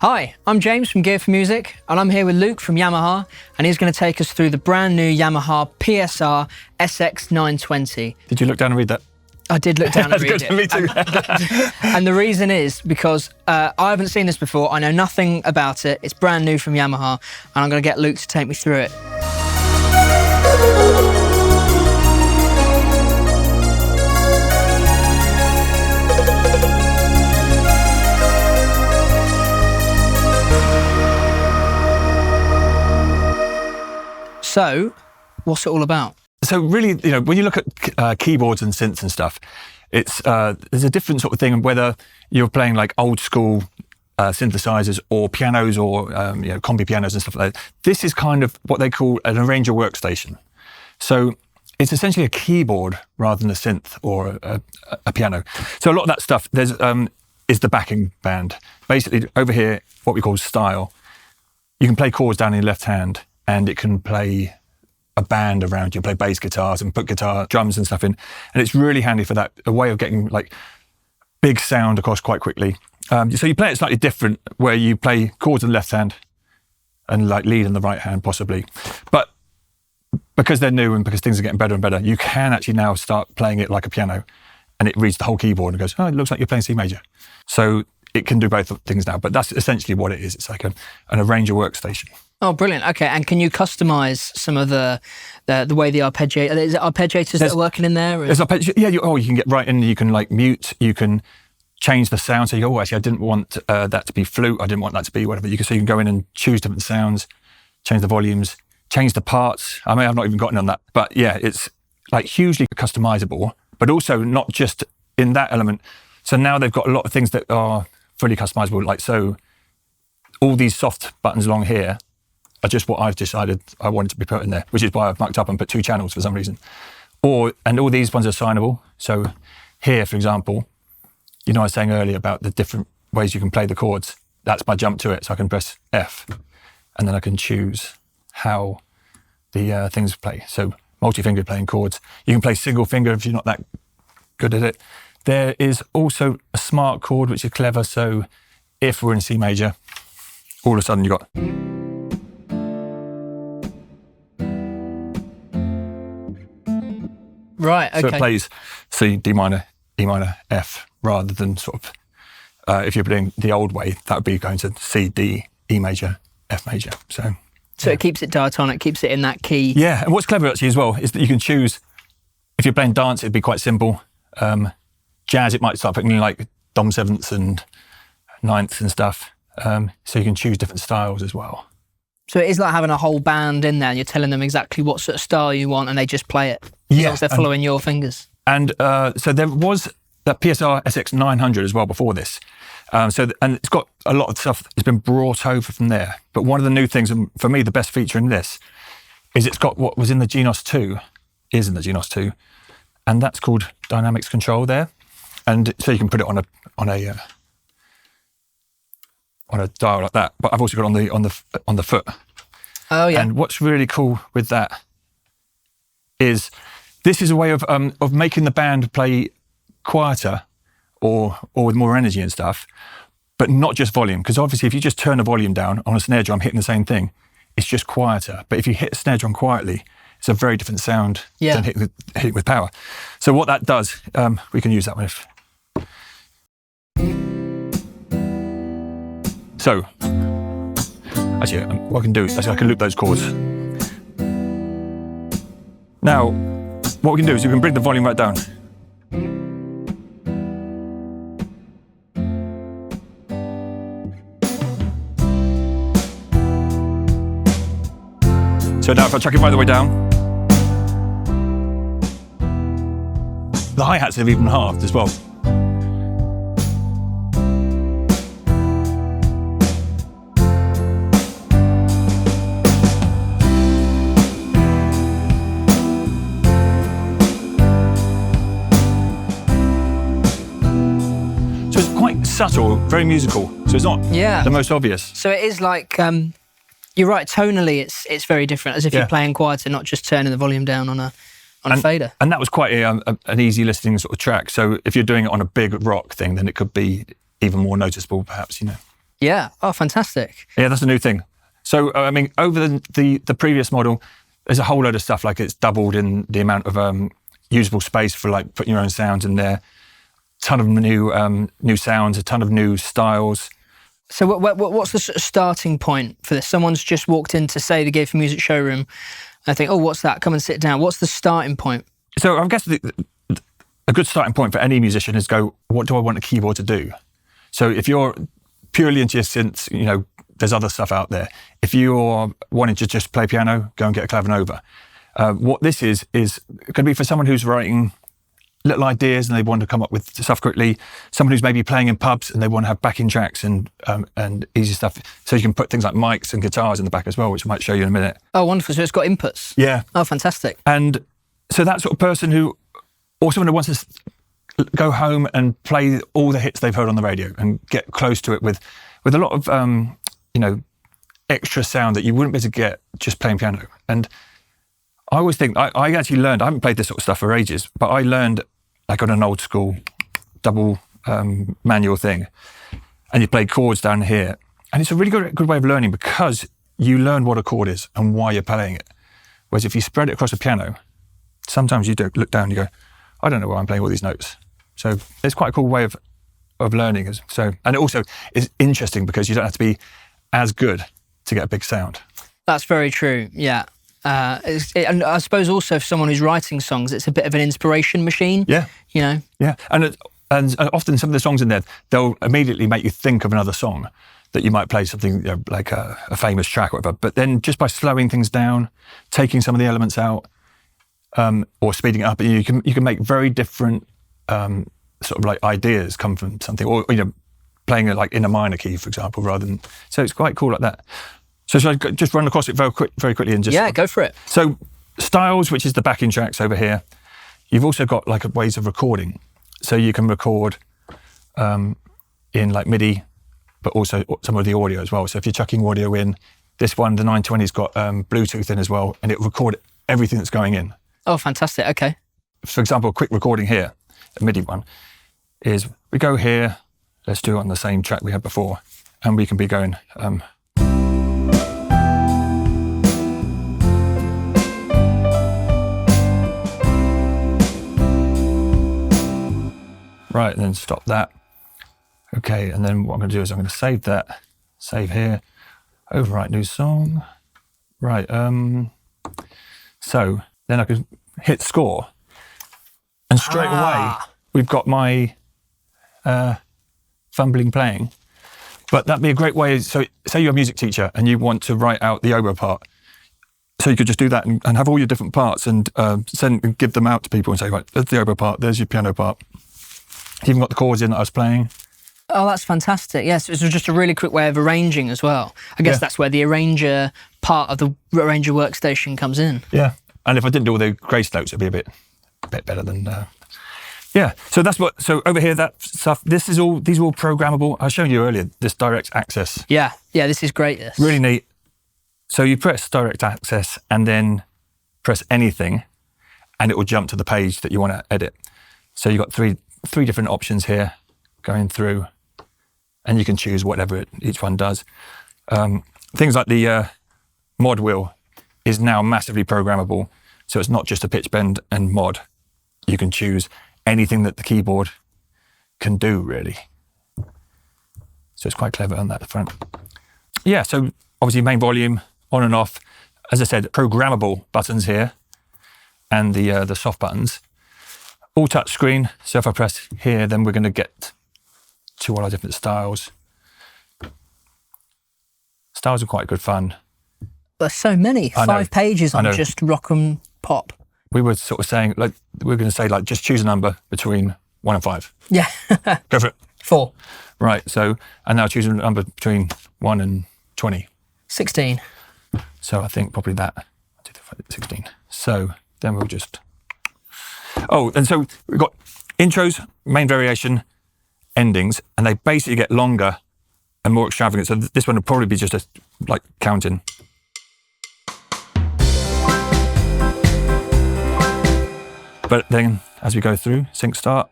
Hi, I'm James from Gear4music, and I'm here with Luke from Yamaha, and he's going to take us through the brand new Yamaha PSR SX920. Did you look down and read that? I did look down and read it. Me too. And the reason is because I haven't seen this before, I know nothing about it, it's brand new from Yamaha, and I'm going to get Luke to take me through it. So, what's it all about? So really, when you look at keyboards and synths and stuff, it's there's a different sort of thing whether you're playing like old school synthesizers or pianos or combi pianos and stuff like that. This is kind of what they call an arranger workstation. So it's essentially a keyboard rather than a synth or a piano. So a lot of that stuff there's is the backing band. Basically, over here, what we call style, you can play chords down in your left hand, and it can play a band around you, play bass guitars and put guitar drums and stuff in. And it's really handy for that, a way of getting like big sound across quite quickly. So you play it slightly different, where you play chords in the left hand and like lead in the right hand possibly. But because they're new and because things are getting better and better, you can actually now start playing it like a piano, and it reads the whole keyboard and goes, oh, it looks like you're playing C major. So it can do both things now, but that's essentially what it is. It's like an arranger workstation. Oh, brilliant. Okay, and can you customize some of the way the arpeggiator, is it arpeggiators that are working in there? There's yeah, you can get right in, you can like mute, you can change the sound. So you go, oh, actually, I didn't want that to be flute, I didn't want that to be whatever. So you can go in and choose different sounds, change the volumes, change the parts. I mean, I've not even gotten on that, but yeah, it's like hugely customizable, but also not just in that element. So now they've got a lot of things that are fully customizable, like so all these soft buttons along here are just what I've decided I wanted to be put in there, which is why I've mucked up and put 2 channels for some reason. And all these ones are assignable. So here, for example, I was saying earlier about the different ways you can play the chords. That's my jump to it. So I can press F, and then I can choose how the things play. So multi-finger playing chords. You can play single finger if you're not that good at it. There is also a smart chord, which is clever. So if we're in C major, all of a sudden you've got... Right, okay. So it plays C, D minor, E minor, F, rather than sort of, if you're playing the old way, that would be going to C, D, E major, F major. So it keeps it diatonic, keeps it in that key. Yeah, and what's clever actually as well is that you can choose, if you're playing dance, it'd be quite simple. Jazz, it might start picking like Dom 7ths and 9ths and stuff. So you can choose different styles as well. So it is like having a whole band in there, and you're telling them exactly what sort of style you want, and they just play it. Yeah, as they're following your fingers. And so there was that PSR SX920 as well before this. And it's got a lot of stuff that's been brought over from there. But one of the new things, and for me, the best feature in this, is it's got what was in the Genos 2, is in the Genos 2, and that's called dynamics control there. And so you can put it on a dial like that. But I've also got it on the foot. Oh yeah. And what's really cool with that is this is a way of making the band play quieter or with more energy and stuff, but not just volume. Because obviously, if you just turn the volume down on a snare drum hitting the same thing, it's just quieter. But if you hit a snare drum quietly, it's a very different sound than hitting with power. So what that does, we can use that one if. So, actually, what I can do is I can loop those chords. Now, what we can do is we can bring the volume right down. So now if I chuck it right the way down, the hi-hats have even halved as well. So it's quite subtle, very musical. So it's not the most obvious. So it is like you're right, tonally it's very different, as if you're playing quieter, not just turning the volume down on a fader. And that was quite an easy listening sort of track. So if you're doing it on a big rock thing, then it could be even more noticeable, perhaps, you know. Yeah. Oh, fantastic. Yeah, that's a new thing. So, I mean, over the previous model, there's a whole load of stuff, like it's doubled in the amount of usable space for like putting your own sounds in there. Ton of new sounds, a ton of new styles. So what's the sort of starting point for this? Someone's just walked into, say, the Gear4music showroom, and I think, oh, what's that? Come and sit down. What's the starting point? So I guess a good starting point for any musician is go, what do I want a keyboard to do? So if you're purely into your synths, you know, there's other stuff out there. If you're wanting to just play piano, go and get a clavinova. What this is going to be for someone who's writing little ideas and they want to come up with stuff quickly. Someone who's maybe playing in pubs and they want to have backing tracks and easy stuff. So you can put things like mics and guitars in the back as well, which I might show you in a minute. Oh, wonderful. So it's got inputs. Yeah. Oh, fantastic. And so that sort of person who, or someone who wants to go home and play all the hits they've heard on the radio and get close to it with a lot of, you know, extra sound that you wouldn't be able to get just playing piano. And I always think, I actually learned, I haven't played this sort of stuff for ages, but I learned like on an old school double manual thing. And you play chords down here. And it's a really good way of learning because you learn what a chord is and why you're playing it. Whereas if you spread it across a piano, sometimes you do look down and you go, I don't know why I'm playing all these notes. So it's quite a cool way of learning. So, and it also is interesting because you don't have to be as good to get a big sound. That's very true, yeah. And I suppose also for someone who's writing songs, it's a bit of an inspiration machine. Yeah. You know? Yeah, and often some of the songs in there, they'll immediately make you think of another song that you might play something, you know, like a famous track or whatever. But then just by slowing things down, taking some of the elements out, or speeding it up, you can make very different sort of like ideas come from something, or you know, playing it like in a minor key, for example, rather than. So it's quite cool like that. So should I just run across it very quickly and just. Yeah, go for it. So styles, which is the backing tracks over here. You've also got like ways of recording, so you can record in like MIDI, but also some of the audio as well. So if you're chucking audio in, this one, the 920's got Bluetooth in as well, and it'll record everything that's going in. Oh, fantastic. Okay. For example, a quick recording here, a MIDI one, is we go here, let's do it on the same track we had before, and we can be going. Right, and then stop that. Okay, and then what I'm going to do is I'm going to save that, save here, overwrite new song. Right, so then I can hit score, and straight away we've got my fumbling playing. But that'd be a great way. So say you're a music teacher and you want to write out the oboe part. So you could just do that and have all your different parts and give them out to people and say, right, there's the oboe part, there's your piano part. You've even got the chords in that I was playing. Oh, that's fantastic. Yes, it was just a really quick way of arranging as well. I guess that's where the arranger part of the arranger workstation comes in. Yeah, and if I didn't do all the grace notes, it'd be a bit better than... Yeah, so that's what... So over here, that stuff, these are all programmable. I was showing you earlier, this direct access. Yeah, this is great, this. Really neat. So you press direct access and then press anything, and it will jump to the page that you want to edit. So you've got three different options here going through, and you can choose whatever each one does. Things like the mod wheel is now massively programmable, so it's not just a pitch bend and mod. You can choose anything that the keyboard can do, really. So it's quite clever on that front. Yeah, so obviously main volume, on and off. As I said, programmable buttons here, and the soft buttons. All touch screen, so if I press here, then we're going to get to all our different styles. Styles are quite good fun. There's so many, 5 pages on just rock and pop. We were sort of saying, like, we're going to say, like, just choose a number between 1 and 5. Yeah. Go for it. 4. Right, so, and now choose a number between 1 and 20. 16. So I think probably that, 16. So then we'll just... Oh, and so we've got intros, main variation, endings, and they basically get longer and more extravagant. So this one would probably be just like counting. But then as we go through, sync start.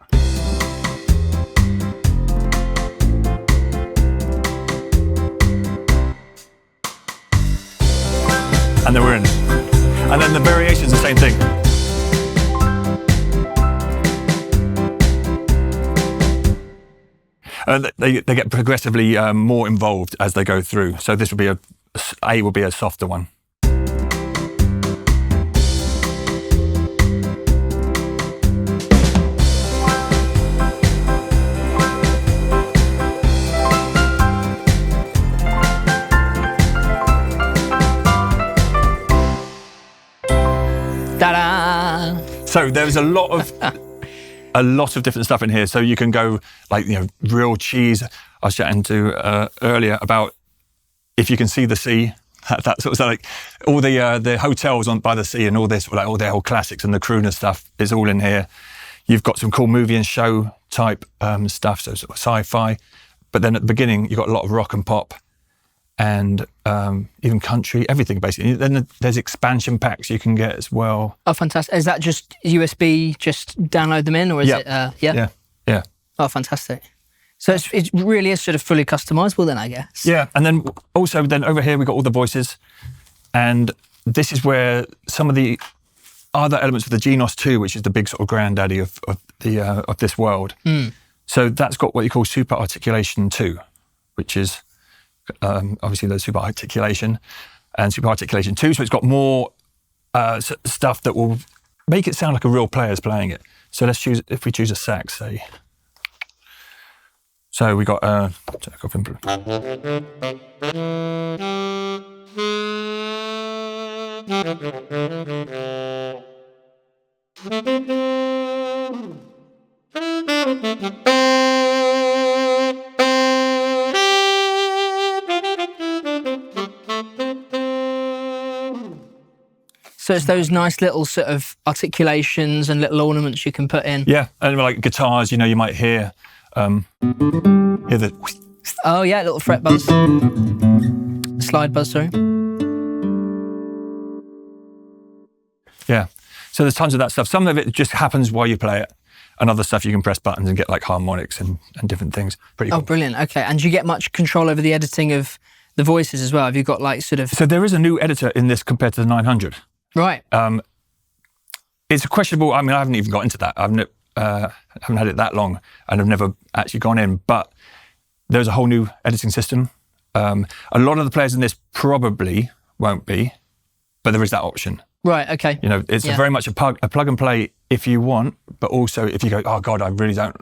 and then we're in. And then the variation's the same thing. They get progressively more involved as they go through. So this would be A will be a softer one. Ta-da! So there's a lot of different stuff in here. So you can go like, real cheese. I was chatting to earlier about if you can see the sea, that sort of stuff, like all the hotels on by the sea and all this, like all their old classics and the crooner stuff is all in here. You've got some cool movie and show type stuff, so sort of sci-fi. But then at the beginning, you've got a lot of rock and pop and even country, everything basically. Then there's expansion packs you can get as well. Oh, fantastic. Is that just USB, just download them in, or is it, Yeah. Oh, fantastic. So it really is sort of fully customizable then, I guess. Yeah, and then also over here we've got all the voices, and this is where some of the other elements of the Genos 2, which is the big sort of granddaddy of this world. So that's got what you call Super Articulation 2, which is obviously the Super Articulation and Super Articulation 2. So it's got more stuff that will make it sound like a real player's playing it. So let's choose, if we choose a sax, say. So we got check off input. So it's those nice little sort of articulations and little ornaments you can put in. Yeah, and like guitars, you might hear the. Oh yeah, little fret buzz, slide buzz. Sorry. Yeah, so there's tons of that stuff. Some of it just happens while you play it, and other stuff you can press buttons and get like harmonics and different things. Pretty cool. Oh, brilliant. Okay, and do you get much control over the editing of the voices as well? Have you got like sort of? So there is a new editor in this compared to the 900. Right. It's a questionable. I mean, I haven't even got into that. I haven't had it that long, and I've never actually gone in. But there's a whole new editing system. A lot of the players in this probably won't be, but there is that option. Right. Okay. It's very much a plug and play if you want, but also if you go, oh God, I really don't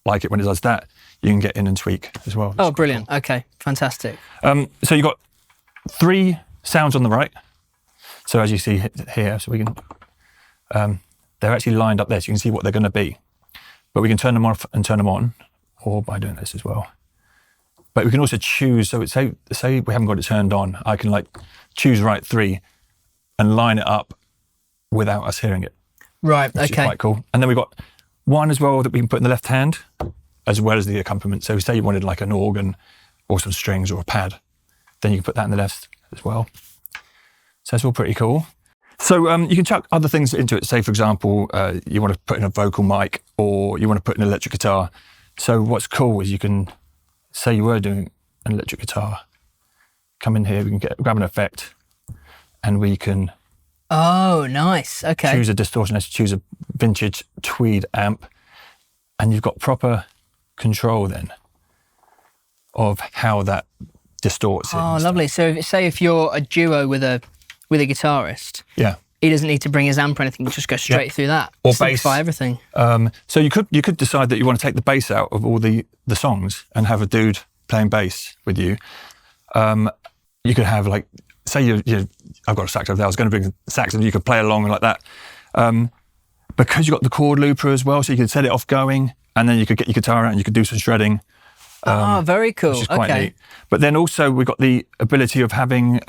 like it when it does that, you can get in and tweak as well. Oh, brilliant. Cool. Okay, fantastic. So you've got 3 sounds on the right. So as you see here, so we can, they're actually lined up there, so you can see what they're going to be. But we can turn them off and turn them on, or by doing this as well. But we can also choose, so say we haven't got it turned on, I can like choose right 3 and line it up without us hearing it. Right, which is quite cool. And then we've got 1 as well that we can put in the left hand, as well as the accompaniment. So say you wanted like an organ or some strings or a pad, then you can put that in the left as well. So it's all pretty cool. So you can chuck other things into it. Say, for example, you want to put in a vocal mic or you want to put in an electric guitar. So what's cool is you can, say you were doing an electric guitar, come in here, we can grab an effect and we can... Oh, nice. Okay. Choose a distortion. Let's choose a vintage tweed amp. And you've got proper control then of how that distorts it. Oh, lovely. So say if you're a duo with a guitarist, he doesn't need to bring his amp or anything, just go straight through that. Or simplify bass. Everything. So you could decide that you want to take the bass out of all the songs and have a dude playing bass with you. You could have like, say I've got a sax over there, I was going to bring a sax and you could play along like that. Because you've got the chord looper as well, so you can set it off going and then you could get your guitar out and you could do some shredding. Very cool. Which is quite neat. But then also we've got the ability of having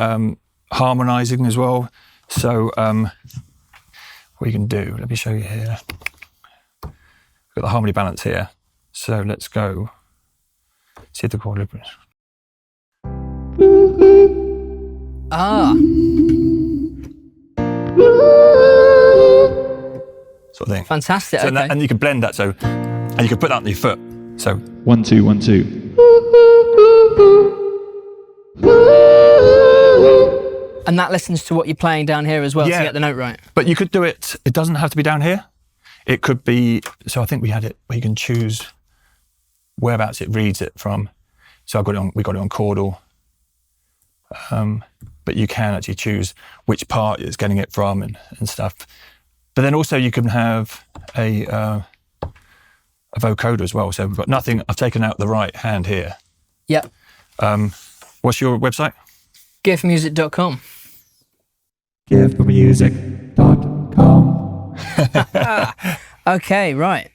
harmonizing as well. So what you can do, let me show you here. We've got the harmony balance here. So let's go see the chord looper. Sort of thing. Fantastic. So okay. and you can blend that. So and you can put that on your foot. So 1 2 1 2. And that listens to what you're playing down here as well to Yeah. get the note right. But you could do it, it doesn't have to be down here. It could be, so I think we had it where you can choose whereabouts it reads it from. So we got it on chordal. But you can actually choose which part it's getting it from and stuff. But then also you can have a vocoder as well. So we've got nothing, I've taken out the right hand here. Yep. What's your website? Gear4music.com. Gear4music.com. Okay, right.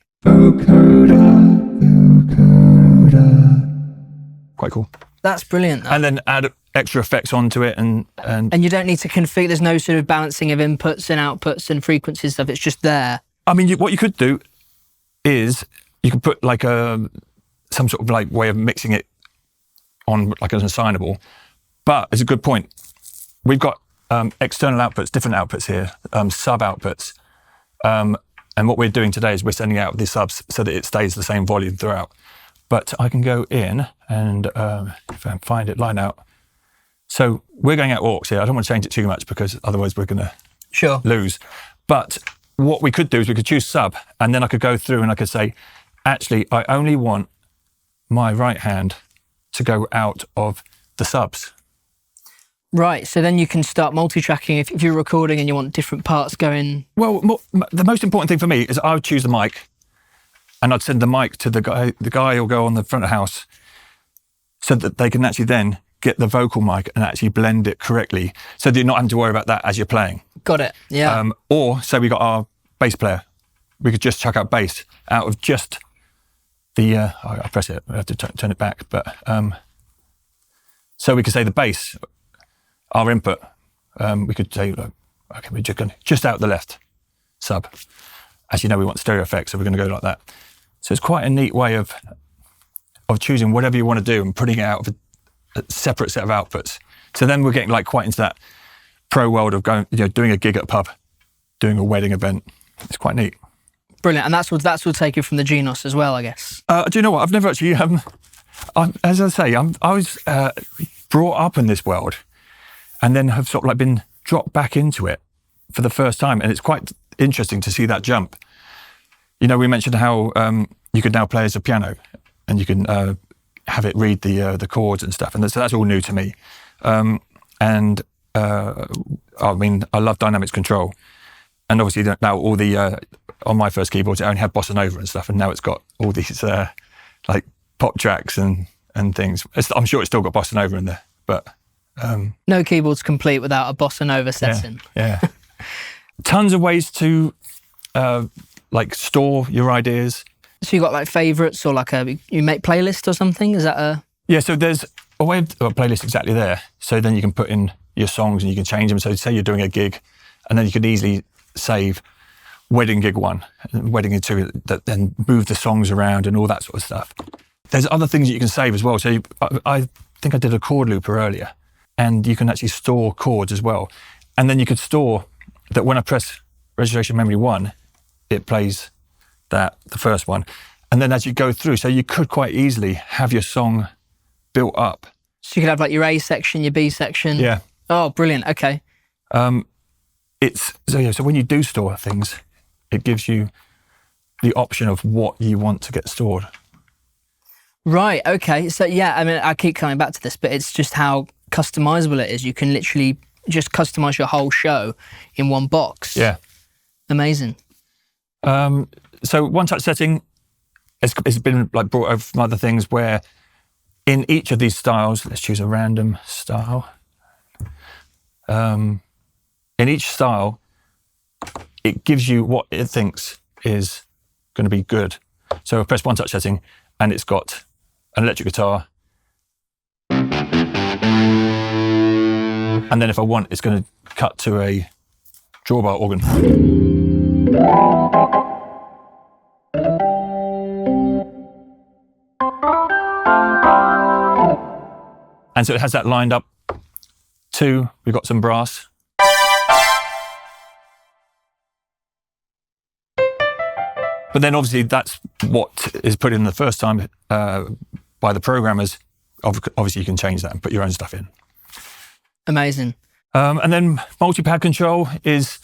Quite cool. That's brilliant. And then add extra effects onto it and And you don't need to configure, there's no sort of balancing of inputs and outputs and frequencies stuff, it's just there. I mean, what you could do is you can put like some sort of like way of mixing it on like an assignable. But it's a good point. We've got external outputs, different outputs here, sub outputs. And what we're doing today is we're sending out the subs so that it stays the same volume throughout. But I can go in and if I find it, line out. So we're going out aux here. I don't want to change it too much because otherwise we're going to lose. But what we could do is we could choose sub, and then I could go through and I could say, actually, I only want my right hand to go out of the subs. Right, so then you can start multi-tracking if you're recording and you want different parts going. Well, the most important thing for me is I would choose the mic, and I'd send the mic to the guy. The guy will go on the front of the house so that they can actually then get the vocal mic and actually blend it correctly so that you're not having to worry about that as you're playing. Got it, yeah. Or say we got our bass player. We could just chuck out bass out of just the, I press it, I have to turn it back. But so we could say the bass, our input, we could say, okay, we're just going just out the left sub. As you know, we want stereo effects, so we're going to go like that. So it's quite a neat way of choosing whatever you want to do and putting it out of a separate set of outputs. So then we're getting like quite into that pro world of going, doing a gig at a pub, doing a wedding event. It's quite neat. Brilliant, and that's what take you from the Genos as well, I guess. Do you know what? I've never actually, as I say, I was brought up in this world and then have sort of like been dropped back into it for the first time. And it's quite interesting to see that jump. We mentioned how you can now play as a piano and you can have it read the chords and stuff. And so that's all new to me. I mean, I love dynamics control. And obviously now all the, on my first keyboards, it only had bossa nova and stuff. And now it's got all these like pop tracks and things. I'm sure it's still got bossa nova in there, but. No keyboard's complete without a bossa nova setting. Yeah. Tons of ways to like store your ideas. So you got like favourites or like you make playlist or something? Is that a? Yeah, so there's a way of a playlist exactly there. So then you can put in your songs and you can change them. So say you're doing a gig and then you can easily save wedding gig 1, wedding gig 2, then move the songs around and all that sort of stuff. There's other things that you can save as well. So I think I did a chord looper earlier and you can actually store chords as well. And then you could store that when I press registration memory 1, it plays the first one. And then as you go through, so you could quite easily have your song built up. So you could have like your A section, your B section. Yeah. Oh, brilliant. Okay. So when you do store things, it gives you the option of what you want to get stored. Right. Okay. So yeah, I mean, I keep coming back to this, but it's just how customizable it is. You can literally just customize your whole show in one box. Yeah. Amazing. So one-touch setting it's been like brought over from other things where in each of these styles, let's choose a random style. In each style, it gives you what it thinks is going to be good. So I press one-touch setting and it's got an electric guitar. And then if I want, it's going to cut to a drawbar organ. And so it has that lined up too. We've got some brass. But then obviously that's what is put in the first time by the programmers. Obviously you can change that and put your own stuff in. Amazing. And then multipad control is,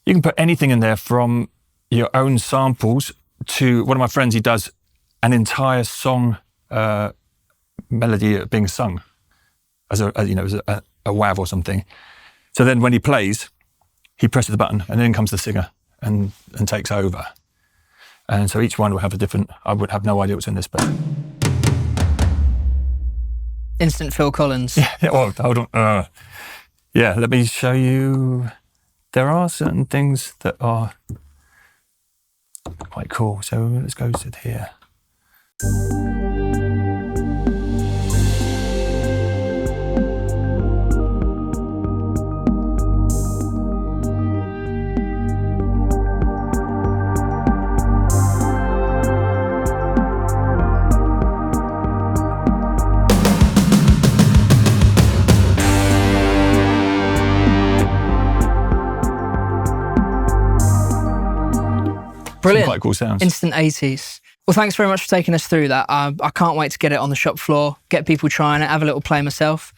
you can put anything in there from your own samples to one of my friends, he does an entire song melody being sung as a WAV or something. So then when he plays, he presses the button and then comes the singer and takes over. And so each one will have a different, I would have no idea what's in this, but... Instant Phil Collins. Yeah, well, hold on. Yeah, let me show you. There are certain things that are quite cool. So let's go to here. Brilliant. Some quite cool sounds. Instant 80s. Well, thanks very much for taking us through that. I can't wait to get it on the shop floor, get people trying it, have a little play myself.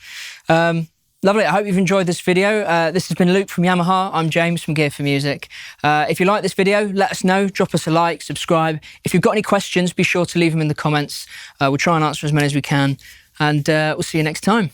Lovely. I hope you've enjoyed this video. This has been Luke from Yamaha. I'm James from Gear4music. If you like this video, let us know. Drop us a like, subscribe. If you've got any questions, be sure to leave them in the comments. We'll try and answer as many as we can. And we'll see you next time.